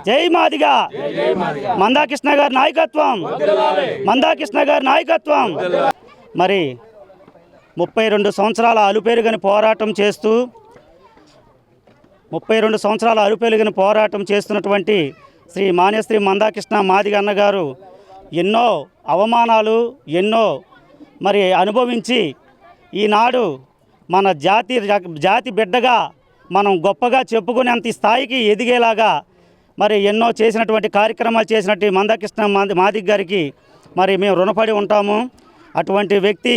జై మాదిగా, మందాకృష్ణ గారి నాయకత్వం, మందాకృష్ణ గారి నాయకత్వం. మరి 32 సంవత్సరాల అలుపెరుగని పోరాటం చేస్తున్నటువంటి శ్రీ మాన్యశ్రీ మందాకృష్ణ మాదిగ అన్న గారు ఎన్నో అవమానాలు ఎన్నో మరి అనుభవించి ఈనాడు మన జాతి బిడ్డగా మనం గొప్పగా చెప్పుకునేంత స్థాయికి ఎదిగేలాగా మరి ఎన్నో చేసినటువంటి కార్యక్రమాలు చేసినట్టు మందాకృష్ణ మాదిగ గారికి మరి మేము రుణపడి ఉంటాము. అటువంటి వ్యక్తి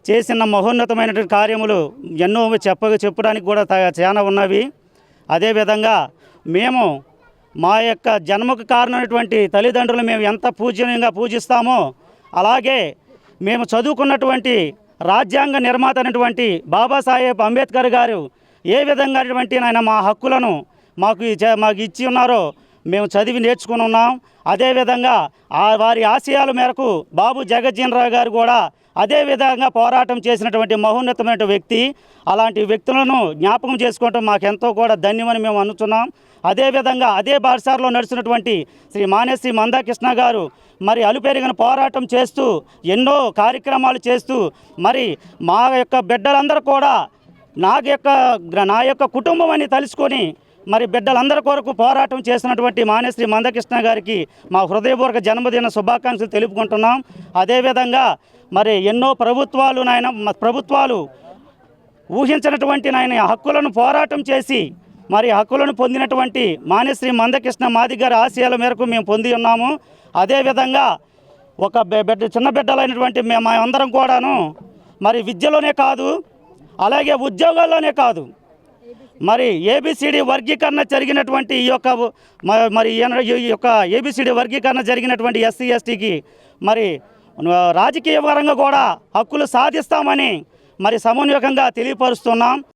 చేసిన మహోన్నతమైనటువంటి కార్యములు ఎన్నో చెప్పడానికి కూడా చాలా ఉన్నవి. అదేవిధంగా మేము మా యొక్క జన్మకు కారణమైనటువంటి తల్లిదండ్రులు మేము ఎంత పూజనీయంగా పూజిస్తామో అలాగే మేము చదువుకున్నటువంటి రాజ్యాంగ నిర్మాత అయినటువంటి బాబాసాహెబ్ అంబేద్కర్ గారు ఏ విధంగా ఆయన మా హక్కులను మాకు ఇచ్చి ఉన్నారో మేము చదివి నేర్చుకుని ఉన్నాం. అదేవిధంగా వారి ఆశయాల మేరకు బాబు జగజ్జీవన్ రావు గారు కూడా అదే విధంగా పోరాటం చేసినటువంటి మహోన్నతమైన వ్యక్తి. అలాంటి వ్యక్తులను జ్ఞాపకం చేసుకోవటం మాకెంతో కూడా ధన్యమని మేము అనుచున్నాం. అదేవిధంగా అదే బాటసారిలో నడుస్తున్నటువంటి శ్రీ మాన్యశ్రీ మందాకృష్ణ గారు మరి అలుపెరుగని పోరాటం చేస్తూ ఎన్నో కార్యక్రమాలు చేస్తూ మరి మా యొక్క బిడ్డలందరూ కూడా నా యొక్క కుటుంబం అని తలుచుకొని మరి బిడ్డలందరి కొరకు పోరాటం చేసినటువంటి మాన్యశ్రీ మందాకృష్ణ గారికి మా హృదయపూర్వక జన్మదిన శుభాకాంక్షలు తెలుపుకుంటున్నాం. అదేవిధంగా మరి ఎన్నో ప్రభుత్వాలు ఊహించినటువంటి హక్కులను పోరాటం చేసి మరి హక్కులను పొందినటువంటి మాన్యశ్రీ మందాకృష్ణ మాదిగ గారి ఆశయాల మేరకు మేము పొంది ఉన్నాము. అదేవిధంగా ఒక చిన్న బిడ్డలైనటువంటి మేము అందరం కూడాను మరి విద్యలోనే కాదు అలాగే ఉద్యోగాల్లోనే కాదు మరి ఏబిసిడి వర్గీకరణ జరిగినటువంటి ఈ యొక్క ఏబిసిడి వర్గీకరణ జరిగినటువంటి ఎస్సీ ఎస్టీకి మరి రాజకీయ పరంగా కూడా హక్కులు సాధిస్తామని మరి సమన్వయంగా తెలియపరుస్తున్నాం.